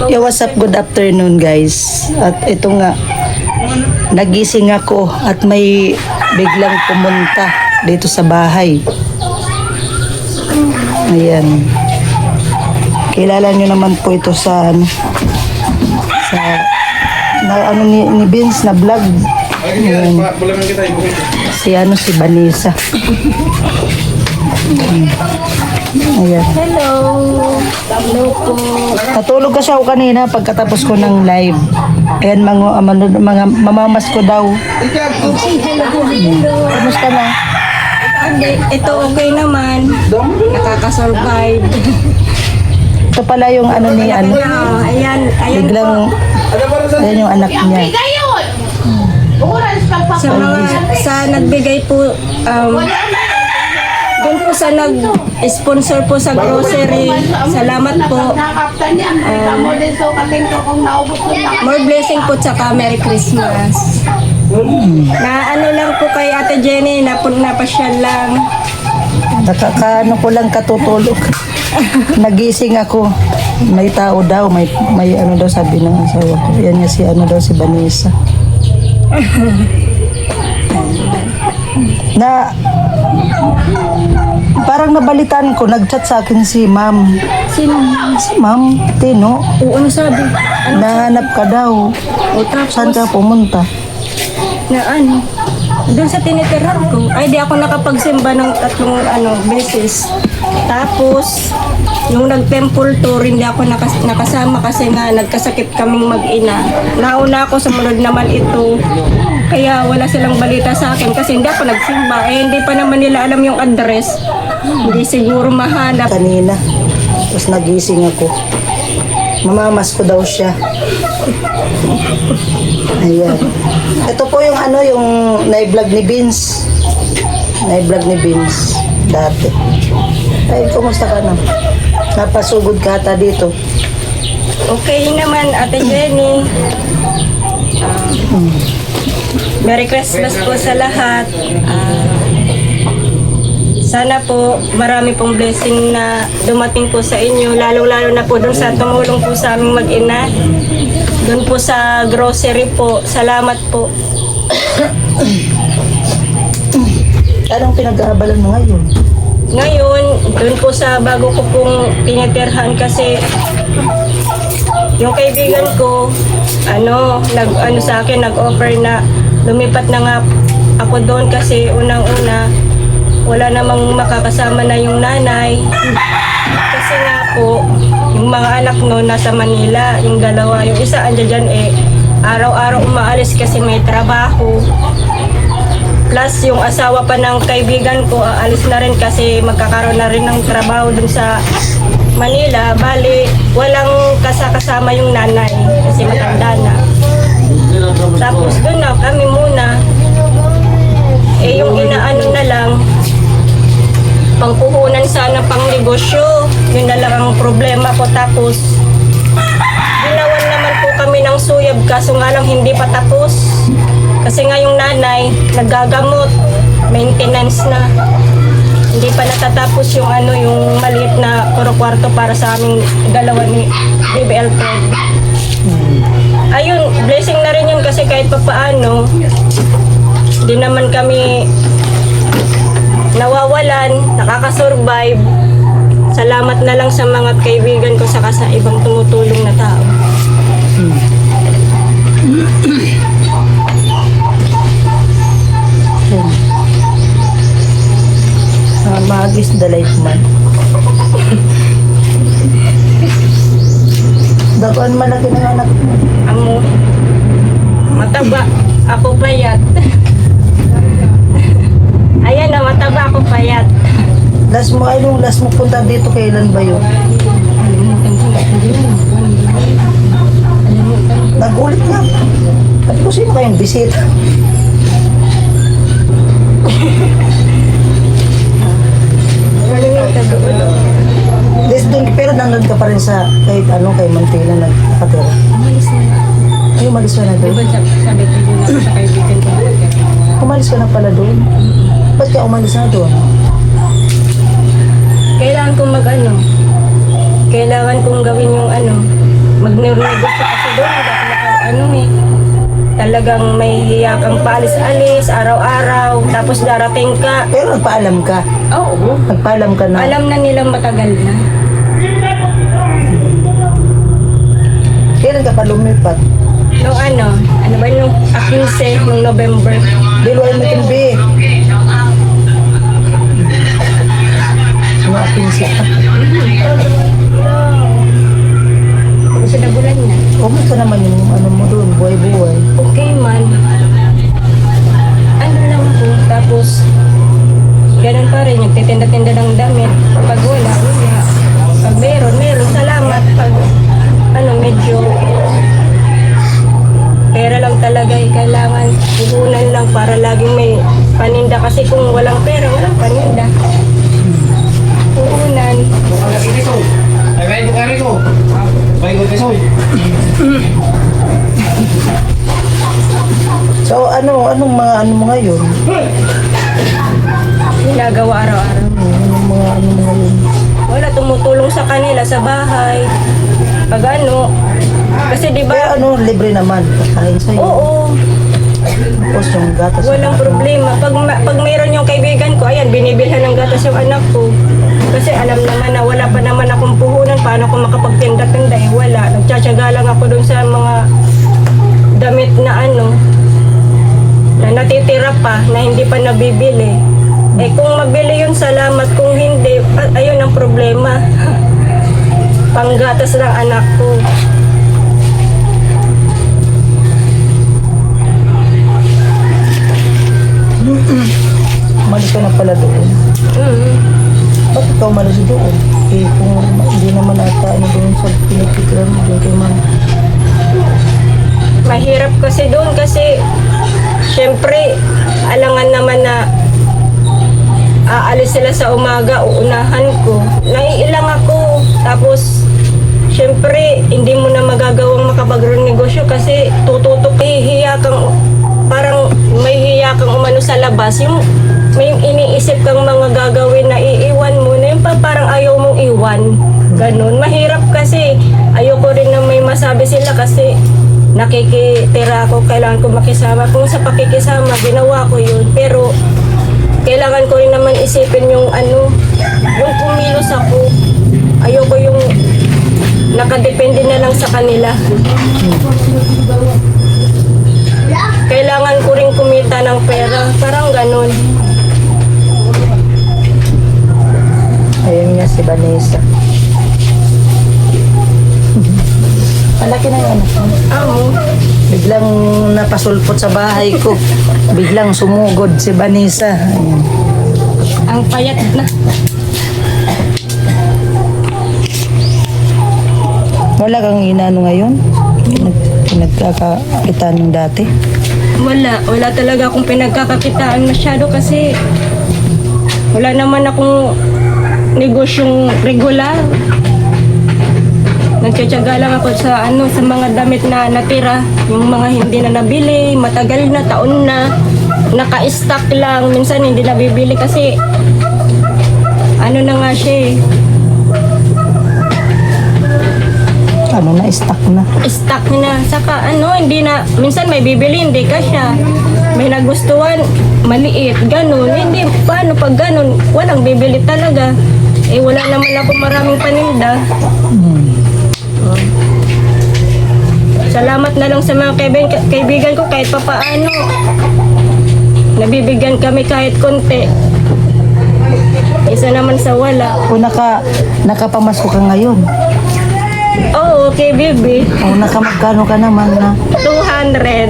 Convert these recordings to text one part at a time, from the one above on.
Yo, what's up? Good afternoon, guys. At ito nga, nagising ako at may biglang pumunta dito sa bahay. Ayan. Kilala nyo naman po ito sa ni Vince na vlog. Ayan. Si Vanessa. Ayan. Hello. Hello po. Natulog kasi ako kanina pagkatapos ko ng live. Ayan, mga mamamas ko daw. Kamusta na? Ito okay naman. Nakakasurvive. Ito pala yung Ayan. biglang, ayan yung anak niya. Sa nagbigay po, doon po sa nag-sponsor po sa grocery. Salamat po. More blessing po tsaka Merry Christmas. Na ano lang po kay Ate Jenny, napasyal lang. Nakakaano ko lang katutulog. Nagising ako. May tao daw, may ano daw sabi ng asawa ko. Yan nga si Vanessa. Na parang nabalitaan ko, nag-chat sa akin si Ma'am. Sino? Si Ma'am Tino. O ano sabi? Nahanap ka daw. O tapos? Saan ka pumunta? Na ano? Doon sa tinitirhan ko. Ay, di ako nakapagsimba ng 3 beses. Tapos, yung nag-temple tour, hindi ako nakasama kasi nga nagkasakit kaming mag-ina. Nauna ako, sumunod naman ito. Kaya wala silang balita sa akin kasi hindi ako nagsimba. Eh, hindi pa naman nila alam yung address. Hindi siguro mahanap. Kanina. Tapos nagising ako. Mamamas ko daw siya. Ayan. Ito po yung yung na-vlog ni Vince. Na-vlog ni Vince dati. Ay, kumusta ka na? Napasugod ka ata dito. Okay naman, Ate Jenny. Merry Christmas po sa lahat. Sana po marami pong blessing na dumating po sa inyo, lalo-lalo na po dun sa tumulong po sa aming mag-ina. Dun po sa grocery po. Salamat po. Anong pinag-aabalan mo ngayon? Ngayon, dun po sa bago ko pong tinitirhan kasi yung kaibigan ko, sa akin, nag-offer na lumipat na nga ako doon kasi unang-una, wala namang makakasama na yung nanay. Kasi nga po, yung mga anak no nasa Manila, yung dalawa, yung isa andyan dyan araw-araw umaalis kasi may trabaho. Plus yung asawa pa ng kaibigan ko, aalis na rin kasi magkakaroon na rin ng trabaho dun sa Manila. Bali, walang kasama yung nanay kasi matanda na. Tapos dun na kami muna. Yung inaano na lang, pangpuhunan sana pang negosyo. Yun na lang ang problema ko. Tapos, ginawan naman po kami ng suyab kaso nga lang hindi pa tapos. Kasi nga yung nanay, nagagamot, maintenance na. Hindi pa natatapos yung yung maliit na kwarto para sa aming dalawa ni BBL Fred. Ayun, blessing na rin yun kasi kahit papaano, di naman kami nawawalan, nakakasurvive. Salamat na lang sa mga kaibigan ko saka sa ibang tumutulong na tao. Magis the life man. Dakuan malaki ng anak mo. Amo, mataba, ako payat. Ayan na, mataba, ako payat. Last mo punta dito, kailan ba yun? Nagulit nga. Sabi ko, sino kayong bisita? Pero nandun ka pa rin sa kay Mantila nakatira. Umalis na. Ay, umalis ka na doon? Sabi ko doon ako sa kaibigan ko. Umalis ka na pala doon? Ba't ka umalis na doon? Kailangan kong kailangan kong gawin yung magnegosyo kasi doon, hindi ako ano eh. Talagang may hiya kang paalis-alis, araw-araw, tapos darating ka. Pero nagpaalam ka. Oo. Nagpaalam ka na. Alam na nilang matagal na. Kailan ka pa lumipat? Nung ano ba yung 15 nung November. Biluay mo tilbi. Mga 15 ka. Kasi nabulan na. Kumusta naman yung ano mo doon, buhay-buhay? Okay man. Ano lang po. Tapos, ganun pa rin. Nagtitinda-tinda ng damit. Pag wala, wala. Pag meron, meron. Salamat. Pag medyo pera lang talaga kailangan puhunan lang para laging may paninda kasi kung walang pera, walang paninda. Puhunan. So anong mga ano mo ngayon? Ginagawa araw-araw. Anong mga ano mo ngayon? Wala, tumutulong sa kanila sa bahay. Pag kasi di Pero ba? libre naman. Kain sa'yo. Oo, Tapos yung gatas. walang problema. Pag mayroon yung kaibigan ko, ayan, binibilhan ng gatas yung anak ko. Kasi alam naman na wala pa naman akong puhunan. Paano ako makapagtinda-tinda? Eh, wala. Nagtsatsaga lang ako dun sa mga damit na na natitira pa, na hindi pa nabibili. Eh, kung mabili yun, salamat. Kung hindi, ayun ang problema. Panggatas ng anak ko. Umalis ka na pala doon. Bakit ka umalis doon? Eh, kung hindi naman ata ano doon sa pinagpikiran mo doon kay ma'am. Mahirap kasi doon kasi syempre alangan naman na aalis sila sa umaga, uunahan ko. Naiilang ako. Tapos syempre hindi mo na magagawang makapag-negosyo kasi tututok, hihiya kang, parang may hiya kang umano sa labas. Yung may iniisip kang mga gagawin na iiwan mo na yung parang ayaw mong iwan. Ganun. Mahirap kasi ayoko rin na may masabi sila kasi nakikitira ako, kailangan ko makisama. Kung sa pakikisama, ginawa ko yun. Pero kailangan ko rin naman isipin yung yung kumilos ako. Ayoko yung nakadepende na lang sa kanila. Kailangan ko rin kumita ng pera. Parang ganun. Ayun nga si Vanessa. Malaki na yan. Biglang napasulpot sa bahay ko. Biglang sumugod si Vanessa. Ayun. Ang payat na. Wala kang inano ngayon? Pinagkakakitaan ng dati? Wala talaga akong pinagkakakitaan masyado kasi wala naman akong negosyong regular. Nagtsatsaga lang ako sa sa mga damit na natira, yung mga hindi na nabili, matagal na, taon na, naka-stock lang, minsan hindi nabibili kasi na nga siya eh. Stock na. Stock na. Saka hindi na, minsan may bibili, hindi ka siya. May nagustuhan, maliit, ganun. Hindi, paano pag ganun, walang bibili talaga. Eh, wala naman ako maraming paninda. Salamat na lang sa mga kaibigan ko kahit papaano. Nabibigyan kami kahit konti. Isa naman sa wala. Kung nakapamasko ka ngayon. Oo, okay, baby. O nakamagkano ka naman na? 200.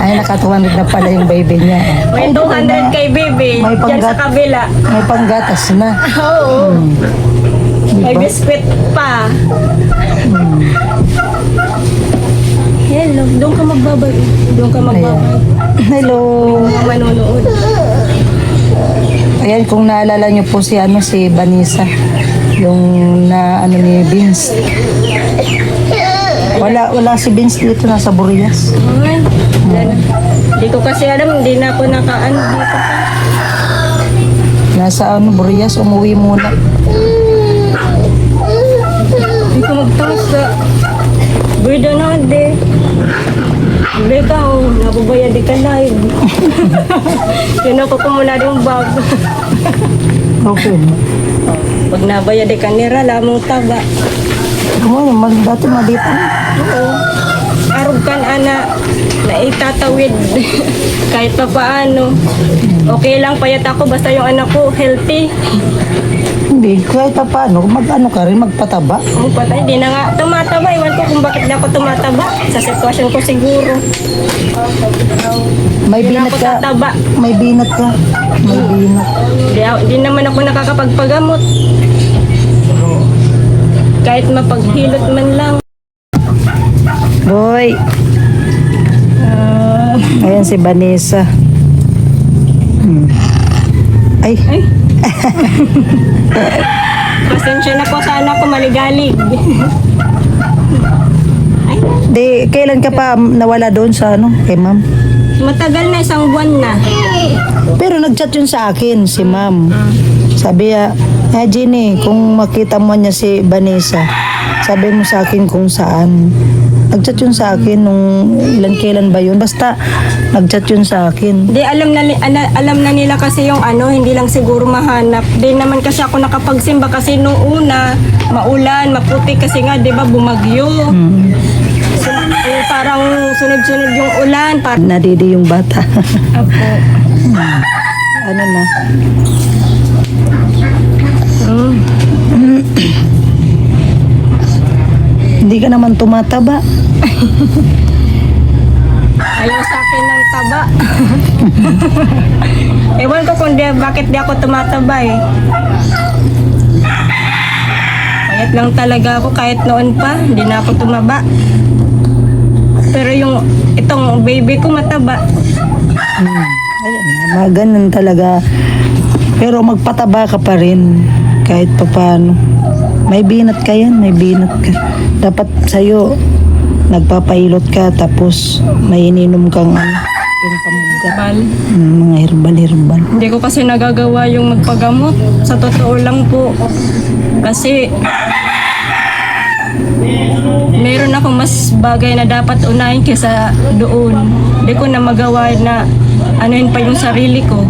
Ay, naka-200 na pala yung baby niya. May 200 kay baby. May Diyan sa kabila. May panggatas na. Oo. May Diba? biskwit pa. Hello. Doon ka magbabay. Doon ka magbabay. Hello. Mga manonood. Ayan, kung naalala niyo po si Vanessa, yung ni Vince. Wala si Vince dito, nasa Burias. Ay, wala na. Hindi ko kasi alam, hindi na ako dito pa. Nasa Burias, umuwi muna. Hindi ko magtawas. basta bida na de. Beka oh, nabubayad di ka live. Kinuko ko muna yung bag. Okay. Pag nabayad di ka nira, lamang taba. Kung dati malipan. Oo. Arog kan ana na itatawid kahit pa paano. Okay lang payat ako basta yung anak ko healthy. Hindi, kahit pa paano, mag-ano ka rin, magpataba. Ang patay, di na nga tumataba. Iwan ko kung bakit di ako tumataba. Sa sitwasyon ko siguro. May Di na binat ako ka. tataba. May binat ka. May binat. Di naman ako nakakapagpagamot. Kahit mapaghilot man lang. Boy. Ayan si Vanessa. Ay, Ay. Pasensya na po sana ako maligalig. Ay, di, kailan ka pa nawala doon sa ano, kay ma'am? matagal na, isang buwan na. Pero nag-chat yun sa akin, si ma'am. Sabi niya, Jenny, kung makita mo niya si Vanessa, sabi mo sa akin kung saan. Nag-chat yun sa akin nung kailan ba yun. Basta, nag-chat yun sa akin. Di alam na nila kasi yung ano, hindi lang siguro mahanap. Di naman kasi ako nakapagsimba kasi nung una, maulan, maputi kasi nga, di ba, bumagyo. Parang sunod-sunod yung ulan. Nadidi yung bata. Apo. Ano na? Hindi ka naman tumataba. Ayaw sa akin ng taba. Ewan ko kung bakit di ako tumataba eh. Payat lang talaga ako kahit noon pa, hindi na ako tumaba. Pero itong baby ko mataba. Ayan, ganun talaga. Pero magpataba ka pa rin. Kahit pa paano. May binat ka yan, may binat ka. Dapat sa'yo, nagpapailot ka, tapos may ininom kang yung pamugat. Bal. Mga herbal-herbal. Hindi ko kasi nagagawa yung magpagamot. Sa totoo lang po. Kasi meron ako mas bagay na dapat unahin kesa doon. Hindi ko na magawa na anuhin pa yung sarili ko.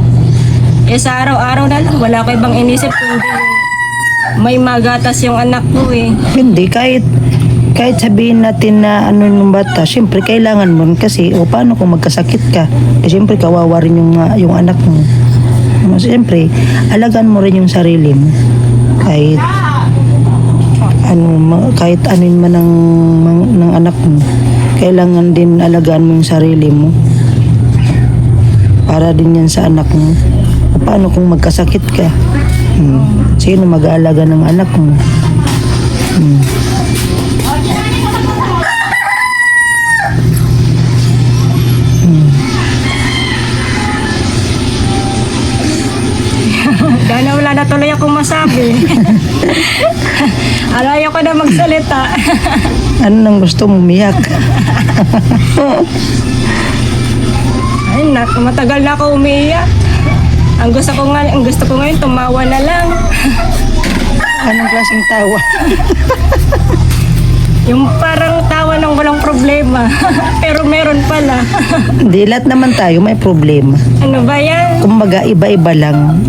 Eh sa araw-araw na lang, wala ko ibang inisip kundi yung may magatas yung anak ko eh. Hindi, kahit sabihin natin na ano yung bata, siyempre kailangan mo kasi, o paano kung magkasakit ka? Eh siyempre kawawa rin yung anak mo. Siyempre, alagaan mo rin yung sarili mo. Kahit anuin man ng anak mo, kailangan din alagaan mo yung sarili mo. Para din yan sa anak mo. O paano kung magkasakit ka? Sino mag-aalaga ng anak mo? Dahil wala na tuloy akong masabi. Alayo ko na magsalita. Ano nang gusto mo, umiyak? Ay, matagal na ako umiiyak. Ang gusto ko ngayon, tumawa na lang. Anong klaseng tawa? Yung parang tawa ng walang problema. Pero meron pala. Hindi, lahat naman tayo may problema. Ano ba yan? Kumbaga, iba-iba lang.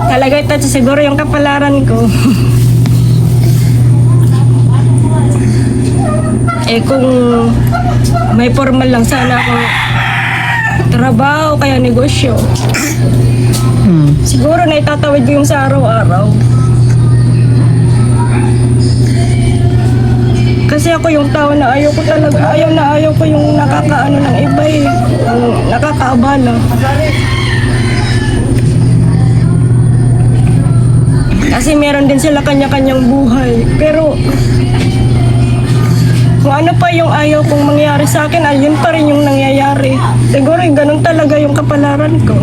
Talaga ito siguro yung kapalaran ko. Eh kung may formal lang sana ako trabaho kaya negosyo. Siguro na itatawid ko yung sa araw-araw. Kasi ako yung tao na ayaw ko talaga, ayaw ko yung nakakaano ng iba eh. Yung nakakaabala. Kasi meron din sila kanya-kanyang buhay. Pero kung ano pa yung ayaw kong mangyari sa akin, ayun pa rin yung nangyayari. Siguro ganun talaga yung kapalaran ko.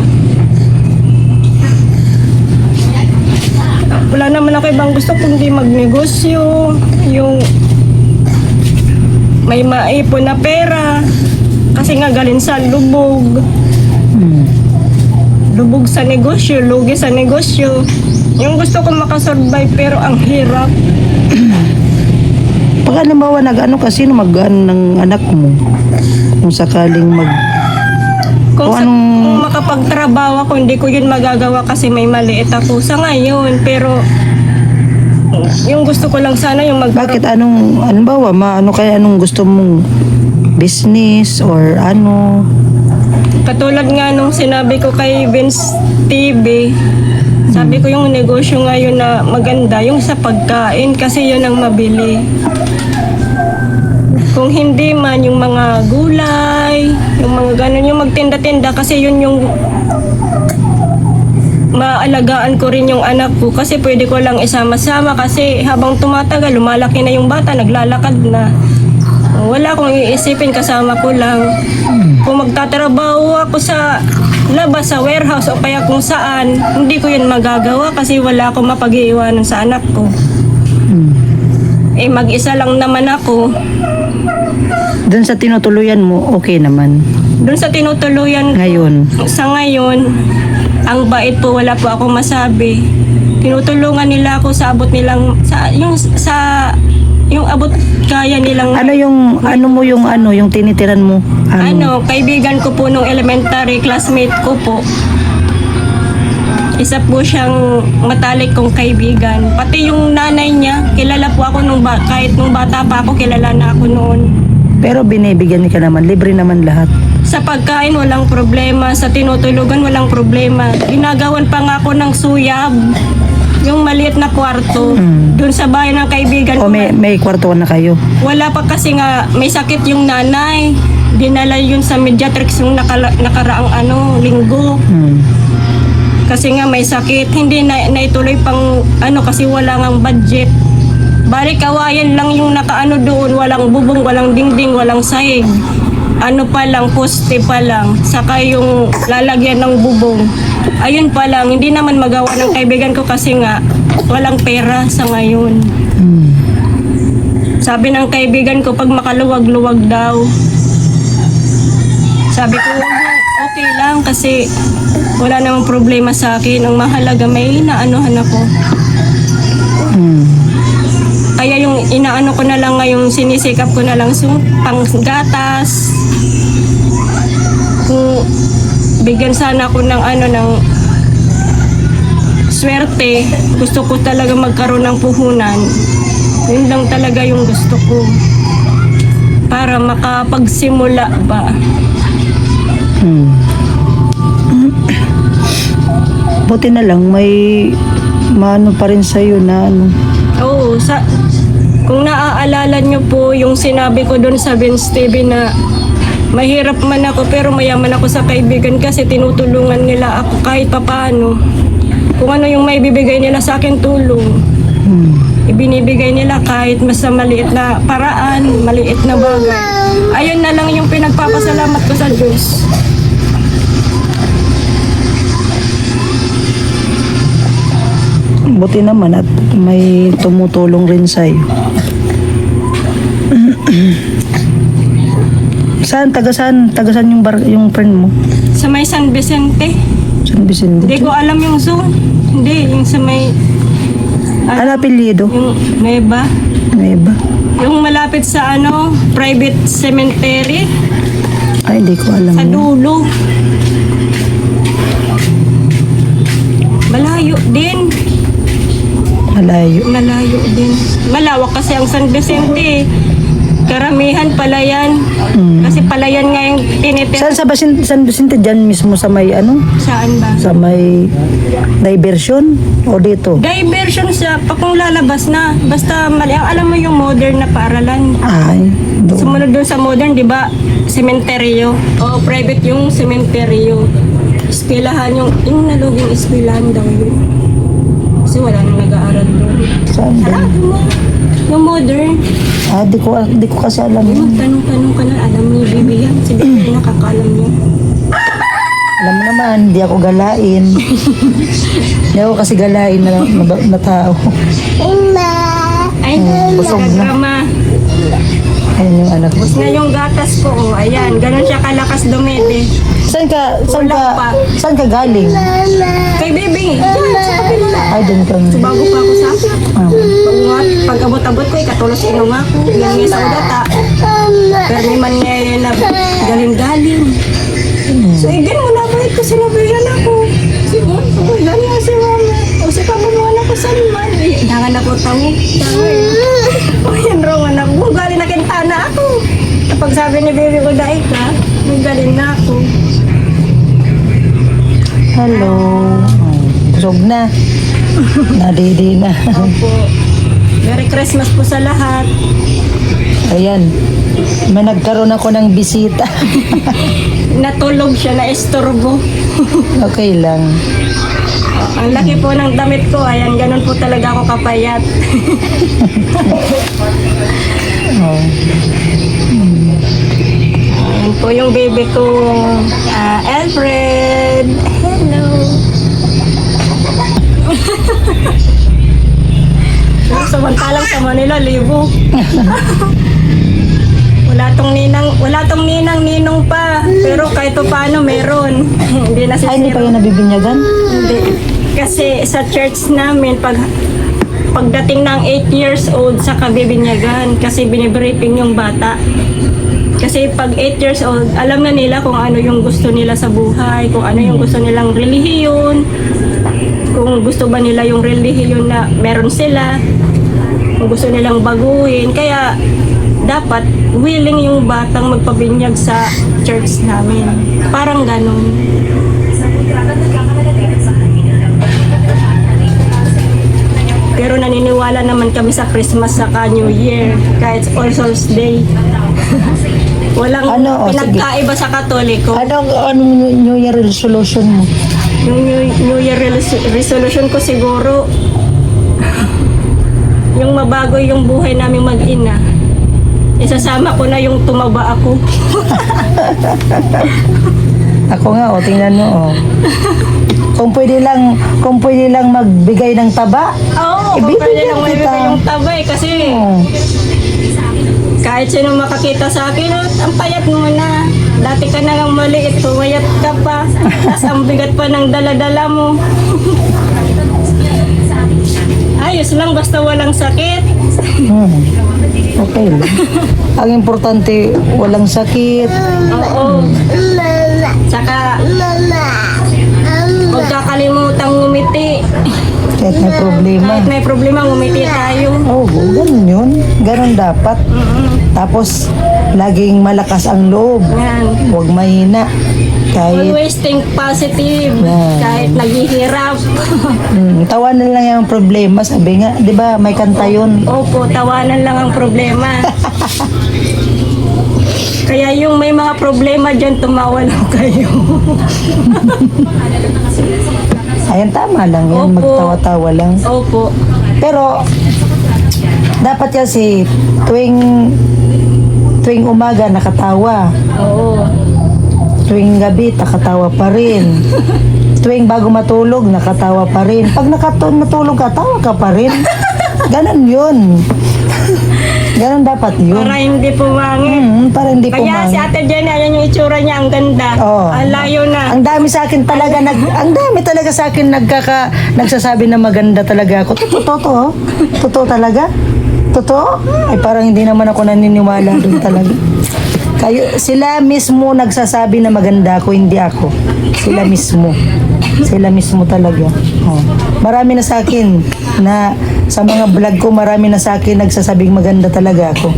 Wala naman ako ibang gusto kundi magnegosyo, yung may maipon na pera. Kasi nga galing sa lubog. Lubog sa negosyo, lugi sa negosyo. Yung gusto ko makasurvive pero ang hirap. Pag halimbawa nag-ano kasi mag-ano ng anak mo, kung sakaling Kung, Kung anong- kung makapagtrabaho ako, hindi ko yun magagawa kasi may maliit ako sa ngayon. Pero yung gusto ko lang sana yung bakit halimbawa, anong gusto mong business or ano? Katulad nga nung sinabi ko kay Vince TV, sabi ko yung negosyo ngayon na maganda, yung sa pagkain kasi yun ang mabili. Kung hindi man, yung mga gulay, yung mga ganun, yung magtinda-tinda kasi yun yung maalagaan ko rin yung anak ko kasi pwede ko lang isama-sama kasi habang tumatagal, lumalaki na yung bata, naglalakad na. Wala akong iisipin, kasama ko lang. Kung magtatrabaho ako sa labas, sa warehouse o kaya kung saan, hindi ko yun magagawa kasi wala akong mapag-iiwanan sa anak ko. Eh mag-isa lang naman ako. Doon sa tinutuluyan mo, okay naman. Doon sa tinutuluyan Ngayon, sa ngayon, ang bait po, wala po akong masabi. Tinutulungan nila ako sa abot nilang yung abot kaya nilang yung tinitiran mo? kaibigan ko po nung elementary classmate ko po. Isa po siyang matalik kong kaibigan. Pati yung nanay niya, kilala po ako kahit nung bata pa ako, kilala na ako noon. Pero binibigyan ka naman, libre naman lahat. Sa pagkain, walang problema. Sa tinutulugan, walang problema. Ginagawan pa nga ako ng suyab. Yung maliit na kwarto. Doon sa bahay ng kaibigan O ko. may kwarto na kayo? Wala pa kasi nga, may sakit yung nanay. Dinala yun sa Mediatrix yung nakaraang linggo. Kasi nga may sakit. Hindi naituloy pang kasi wala ngang budget. Balik kawayan lang yung nakaano doon. Walang bubong, walang dingding, walang sahig. Pa lang, poste pa lang. Saka yung lalagyan ng bubong. Ayun pa lang, hindi naman magawa ng kaibigan ko kasi nga walang pera sa ngayon. Sabi ng kaibigan ko, pag makaluwag-luwag daw. Sabi ko, okay lang kasi wala namang problema sa akin. Ang mahalaga, may inaanuhan ako. Kaya yung inaano ko na lang ngayong sinisikap ko na lang panggatas. Kung bigyan sana ako ng ng swerte, gusto ko talaga magkaroon ng puhunan. Yun lang talaga yung gusto ko. Para makapagsimula ba. Buti na lang may maano pa rin sa'yo na Oo, kung naaalala nyo po yung sinabi ko doon sa Vince TV na mahirap man ako pero mayaman ako sa kaibigan kasi tinutulungan nila ako kahit papaano. Kung ano yung may bibigay nila sa akin tulong, ibinibigay nila kahit mas sa maliit na paraan, maliit na bagay. Ayun na lang yung pinagpapasalamat ko sa Diyos. buti naman at may tumutulong rin sa'yo. Taga saan yung friend mo? Sa may San Vicente. San Vicente? Hindi ko alam yung zone. Hindi, yung sa may... Ano apelyido? Yung Nueva. Nueva. Yung malapit sa private cemetery. Ay, hindi ko alam. Sa yun. dulo. Malayo din. Malayo din. Malawak kasi ang San Vicente. Karamihan palayan. Kasi palayan nga yung tinitira. Saan sa San Vicente? Dyan mismo sa may Saan ba? Sa may diversion? O dito? Diversion siya. Kung lalabas na. Basta mali. Alam mo yung modern na paaralan. Ay, doon. Sumunod doon sa modern, di ba? Sementeryo. O private yung sementeryo. Eskwelahan yung naluging eskwelahan daw yun. Kasi wala nang nag-aaral doon. Saan doon? Yung modern. Di ko kasi alam yun. Magtanong-tanong ka na, alam mo yung bibiyan. Si Bibi nakakaalam niya. Alam mo naman, di ako galain. Di ako kasi galain na tao. Ay, busog na. drama. Ayun yung anak mo. Tapos na yung gatas ko, oh, ayan, ganun siya kalakas dumede. Saan Kulang pa. ka galing? Kay Bebing, sa kabila. Ay, dun ka. So, bago pa ako sa akin. Ah. Pag abot-abot ko, ikatulos inong ako. Yung nga sa udata. Pero may man nga yun na galing-galing. So, again mo na ba ito? Sinabihan ako. Siguro, ilan nga si mama. O si papa mo anak ko sa liman. Dangan ako tango. O yan raw anak mo. Galing na kintana ako. Kapag sabi ni baby ko, dahil ka, galing na ako. Hello. Busog na. Nadidi na. Opo. Merry Christmas po sa lahat. Ayan. May nagkaroon ako ng bisita. Natulog siya, na-estorbo. Okay lang. Ang laki po ng damit ko, ayan, ganun po talaga ako kapayat. Oh. Ayan po yung baby ko, Alfred. Hello. Samantalang sa Manila, libo. Wala tong ninang-ninong pa. Pero kahit pa paano meron. Hindi na Ay, hindi pa yun nabibinyagan? Hindi. Kasi sa church namin, pagdating ng 8 years old, saka bibinyagan. Kasi binibriefing yung bata. Kasi pag 8 years old, alam na nila kung ano yung gusto nila sa buhay, kung ano yung gusto nilang relihiyon, kung gusto ba nila yung relihiyon na meron sila, kung gusto nilang baguhin. Kaya dapat willing yung batang magpabinyag sa church namin. Parang ganun. Pero naniniwala naman kami sa Christmas saka New Year, kahit All Souls Day. Walang Ano, pinagkaiba sa Katoliko. Anong New Year resolution mo? Yung New Year resolution ko siguro, yung mabago yung buhay naming mag-ina. Isasama ko na yung tumaba ako. Ako nga, tingnan mo, Kung pwede lang magbigay ng taba, Oo, ibibigyan pwede lang kita. maibigay yung tabay kasi oh. kahit sino makakita sa akin, "Oh, ang payat mo na. Dati ka na lang maliit, pumayat ka pa. Tapos ang bigat pa ng dala-dala mo." Ayos lang, basta walang sakit. Okay lang. Ang importante, walang sakit. Oo. Tsaka, huwag kakalimutang ngumiti. Kahit may problema. Kahit may problema, ngumiti tayo. Oo, ganun yun. Ganun dapat. Tapos, laging malakas ang loob. Yan. Huwag mahina. Kahit Always think positive. Yan. Kahit naghihirap. tawanan lang yung problema. Sabi nga, di ba, may kanta yun. Opo, tawanan lang ang problema. Kaya yung may mga problema dyan, tumawa lang kayo. Ayan, tama lang yan. Opo. Magtawa-tawa lang. Opo. Pero, dapat kasi, tuwing umaga, nakatawa. Oo. Tuwing gabi, nakatawa pa rin. Tuwing bago matulog, nakatawa pa rin. Pag matulog ka, tawa ka pa rin. Ganon yun. Ganon dapat yun. Para hindi pumangit. Para hindi Kaya si pumangit. Ate Jenny, ayan yung itsura niya, ang ganda. Oo. Ang layo na. Ang dami sa akin talaga ang dami talaga sa akin nagsasabi na maganda talaga ako. Totoo. Totoo talaga. Totoo. Ay parang hindi naman ako naniniwala doon talaga. Sila mismo nagsasabi na maganda ako, hindi ako. Sila mismo. Sila mismo talaga. Oh. Marami na sa akin na sa mga vlog ko, marami na sa akin nagsasabing maganda talaga ako.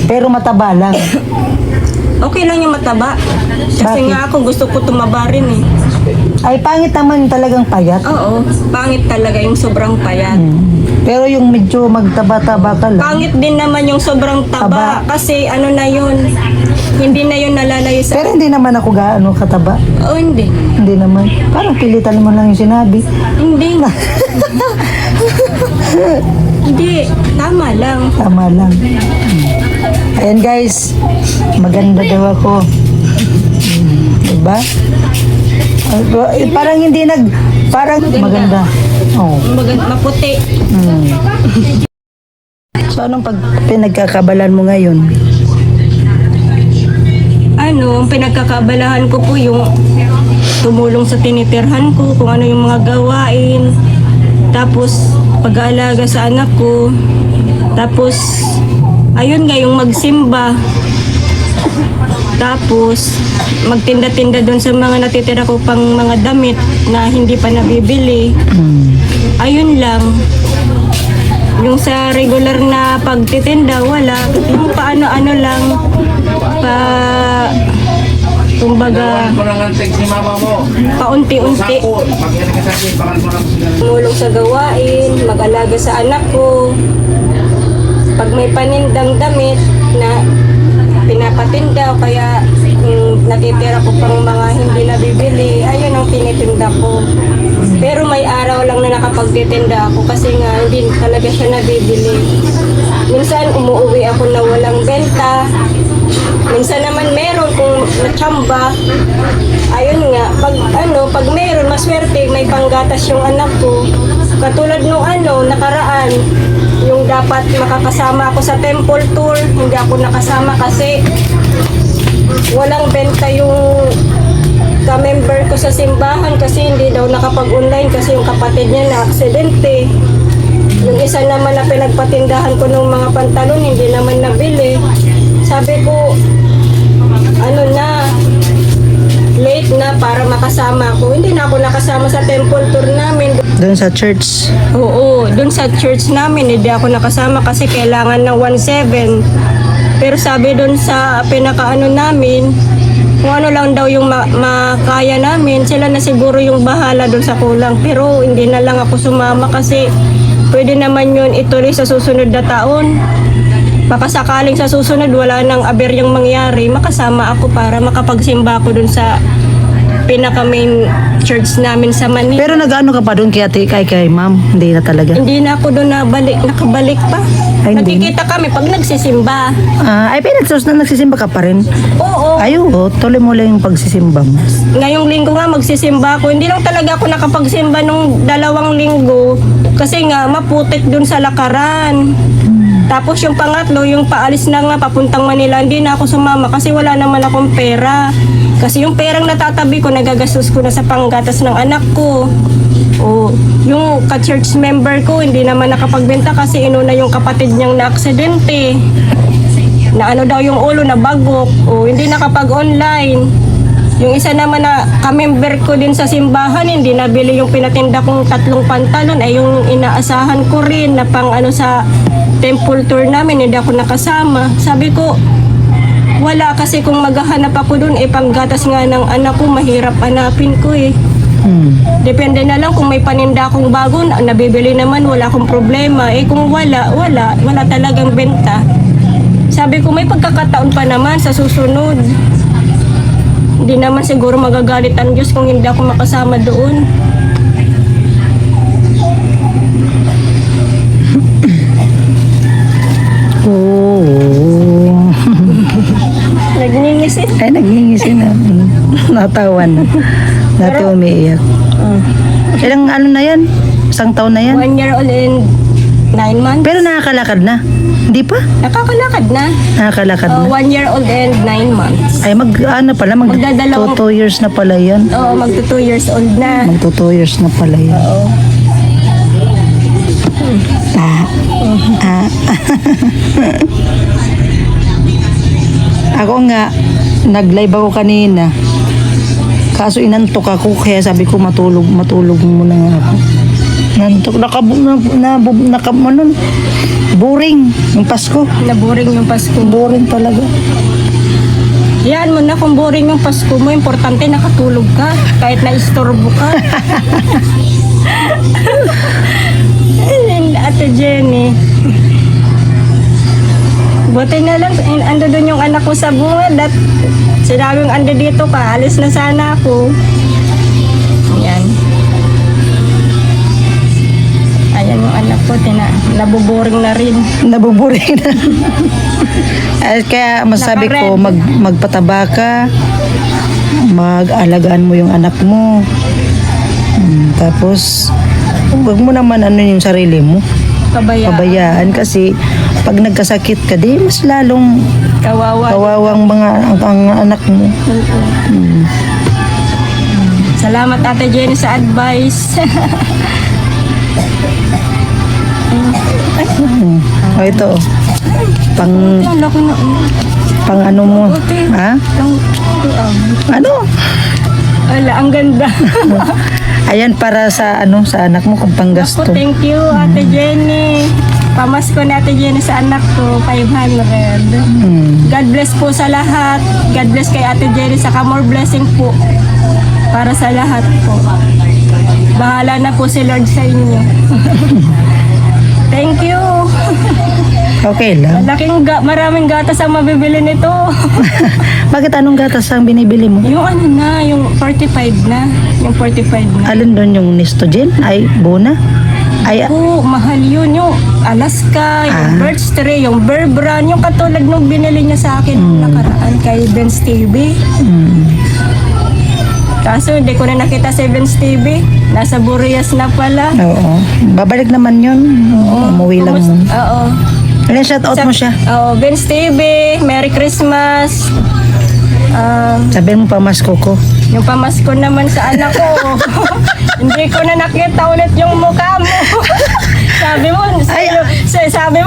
Pero mataba lang. Okay lang yung mataba. Kasi Bakit? nga ako gusto ko tumaba rin eh. Ay pangit naman talagang payat. Oo, pangit talaga yung sobrang payat. Pero yung medyo magtaba-taba ka lang. Pangit din naman yung sobrang taba. Taba. Kasi ano na yun, hindi na yun nalalayo sa... Pero hindi naman ako gaano kataba. Oo, hindi. Hindi naman. Parang pilitan mo lang yung sinabi. Hindi. Hindi. Tama lang. Tama lang. Ayan guys, maganda daw ako. Diba? Parang hindi parang maganda. Oh. Maputi. So anong pinagkakabalan mo ngayon? ang pinagkakaabalahan ko po yung tumulong sa tinitirhan ko, kung ano yung mga gawain. Tapos, pag-aalaga sa anak ko. Tapos, ayun nga, yung magsimba. Tapos, magtinda-tinda doon sa mga natitira ko pang mga damit na hindi pa nabibili. Ayun lang. Yung sa regular na pagtitinda, wala. Yung paano-ano lang. Kumbaga, paunti-unti. Tumulong sa gawain, mag-alaga sa anak ko. Pag may panindang damit na pinapatinda o kaya natitira ko pang mga hindi nabibili, ayun ang tinitinda ko. Pero may araw lang na nakapagtitinda ako kasi nga hindi talaga siya nabibili. Minsan umuwi ako na walang benta. Minsan naman meron kung natsamba. Ayun nga, pag meron, maswerte, may panggatas yung anak ko. Katulad nung nakaraan, yung dapat makakasama ako sa temple tour, hindi ako nakasama kasi walang benta yung ka-member ko sa simbahan kasi hindi daw nakapag-online kasi yung kapatid niya na-aksidente. Yung isa naman na pinagpatindahan ko ng mga pantalon, hindi naman nabili. Sabi ko, late na para makasama ko. Hindi na ako nakasama sa temple tour namin. Doon sa church. Oo, doon sa church namin, hindi ako nakasama kasi kailangan ng 1.7. Pero sabi doon sa namin, kung ano lang daw yung makaya namin, sila na siguro yung bahala doon sa kulang. Pero hindi na lang ako sumama kasi pwede naman yun ituloy sa susunod na taon. Baka sakaling sa susunod wala nang aberyang mangyari, makasama ako para makapagsimba ako dun sa pinaka-main church namin sa Manila. Pero nag-ano ka pa doon kay ma'am? Hindi na talaga. Hindi na ako doon nakabalik pa. Ay, hindi. Nakikita kami pag nagsisimba. Nagsisimba ka pa rin? Oo. Tuloy mo lang yung pagsisimba mo. Ngayong linggo nga magsisimba ako. Hindi lang talaga ako nakapagsimba nung 2 linggo kasi nga maputik doon sa lakaran. Tapos yung pangatlo, yung paalis na nga papuntang Manila, hindi na ako sumama kasi wala naman akong pera. Kasi yung perang natatabi ko, nagagastos ko na sa panggatas ng anak ko. Yung ka-church member ko, hindi naman nakapagbenta kasi inuna yung kapatid niyang na-aksidente. Na daw yung ulo na bagok. Hindi nakapag-online. Yung isa naman na ka-member ko din sa simbahan, hindi nabili yung pinatinda kong 3 pantalon. Yung inaasahan ko rin na pang sa temple tour namin, hindi ako nakasama. Sabi ko, wala kasi kung maghahanap ako dun, panggatas nga ng anak ko, mahirap hanapin ko Depende na lang kung may paninda akong bago, nabibili naman, wala akong problema. Kung wala talagang benta. Sabi ko, may pagkakataon pa naman sa susunod. Hindi naman siguro magagalit ang Diyos kung hindi ako makasama doon. Nagningisin. Ay, nagningisin na. Natawa na. Dati umiiyak. Ilang na yan? Isang taon na yan? 1 year old and 9 months. Pero nakakalakad na. Hindi pa? Nakakalakad na. Nakakalakad na. 1 year old and 9 months. Ay, Magdadalawang- 2 years na pala yan. Oo, magto 2 years old na. 2 years na pala yan. Oo. Ako nga, nag-live ako kanina. Kaso inantok ako, kaya sabi ko matulog muna nga ako. Nantok, boring yung Pasko. Naboring yung Pasko. Boring talaga. Yan mo na kung boring yung Pasko mo, importante nakatulog ka. Kahit na-istorbo ka. Ate Jenny. Buti na lang, ando doon yung anak ko sa bungad at sinabing ando dito ka, alis na sana ako. Yan. Ayan yung anak ko, nabuboring na rin. Nabuboring na. Kaya masabi ko, magpataba ka, mag-alagaan mo yung anak mo. Tapos, huwag mo naman yung sarili mo. Pabayaan. Pabayaan kasi pag nagkasakit ka, di mas lalong Kawawa. kawawang mga ang anak mo. Salamat Ate Jenny sa advice. O ito, pang, Ang laki na. pang ano mo, ha? Ano? Wala, ang ganda. Ayan para sa ano sa anak mo kung panggasto. Ako, thank you Ate Jenny. Pamasko ni Ate Jenny sa anak ko, 500. God bless po sa lahat. God bless kay Ate Jenny, saka more blessing po para sa lahat po. Bahala na po si Lord sa inyo. Thank you. Okay lang. Maraming gatas ang mabibili nito. Bakit anong gatas ang binibili mo? Yung ano na, yung 45 na. Yung 45 na. Alin doon yung Nestogen? Ay, Bona? Ay, Oo, mahal yun. Yung Alaska, yung Birch Tree, yung Bear Brand, yung katulad nung binili niya sa akin nakaraan kay Ben's TV. Kaso hindi ko na nakita si Ben's TV. Nasa Burias na pala. oo. Babalik naman yun. Umuwi lang mo. Oo. Ayan, shout out mo siya. Oo, Ben's TV, Merry Christmas. Sabihin mo pamasko ko. Yung pamasko naman sa anak ko. Hindi ko na nakita ulit yung mukha mo. Sabi mo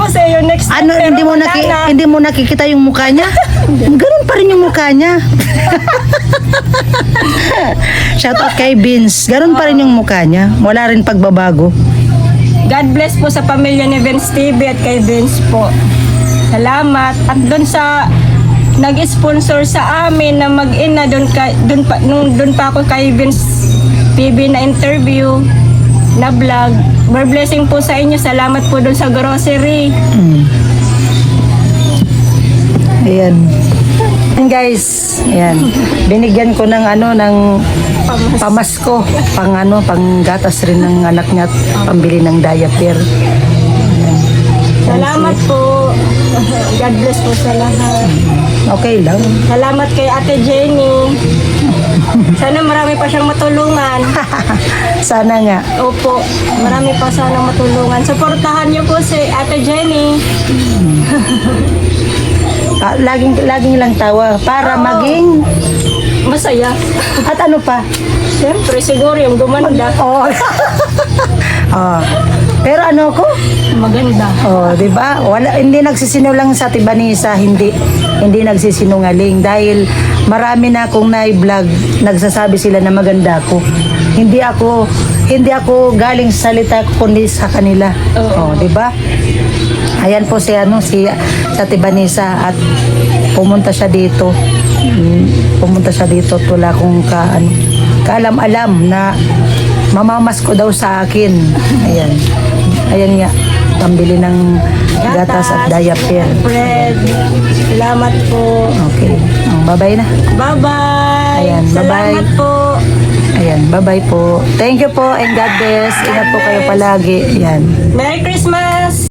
sa iyo next time. Ano, pero wala na. hindi mo nakikita yung mukha niya? Ganun pa rin yung mukha niya. Shout out kay Vince. Ganun pa rin yung mukha niya. Wala rin pagbabago. God bless po sa pamilya ni Vince TV at kay Vince po. Salamat. At doon sa nag-sponsor sa amin na mag-ina doon pa ako kay Vince TV na interview na vlog. More blessing po sa inyo. Salamat po doon sa grocery. Ayan. Ayan guys, ayan. Binigyan ko ng pamasko, pang gatas rin ng anak niya at pambili ng diaper. Salamat po. God bless po sa lahat. Okay lang. Salamat kay Ate Jenny. Sana marami pa siyang matulungan. Sana nga. Opo, marami pa sana matulungan. Suportahan niyo po si Ate Jenny. Laging lang tawa para maging Masaya. at ano pa? Siyempre, siguro yung gumanda. Oh. Oh. Pero ano ko? Maganda. Oh, 'di ba? Hindi nagsisinungaling sa Tibanisa, hindi nagsisinungaling dahil marami na akong na-vlog, nagsasabi sila na maganda ako. Hindi ako galing sa salita ko kundi sa kanila. Oh, 'di ba? Ayan po si sa Tibanisa at pumunta siya dito. At wala akong kaalam-alam na mamamas ko daw sa akin. Ayan nga, pambili ng gatas at diaper. Fred, salamat po. Okay. Bye-bye na. Bye-bye. Ayan, bye-bye. Salamat po. Ayan, bye-bye po. Thank you po and God bless. Ingat po kayo palagi. Ayan. Merry Christmas!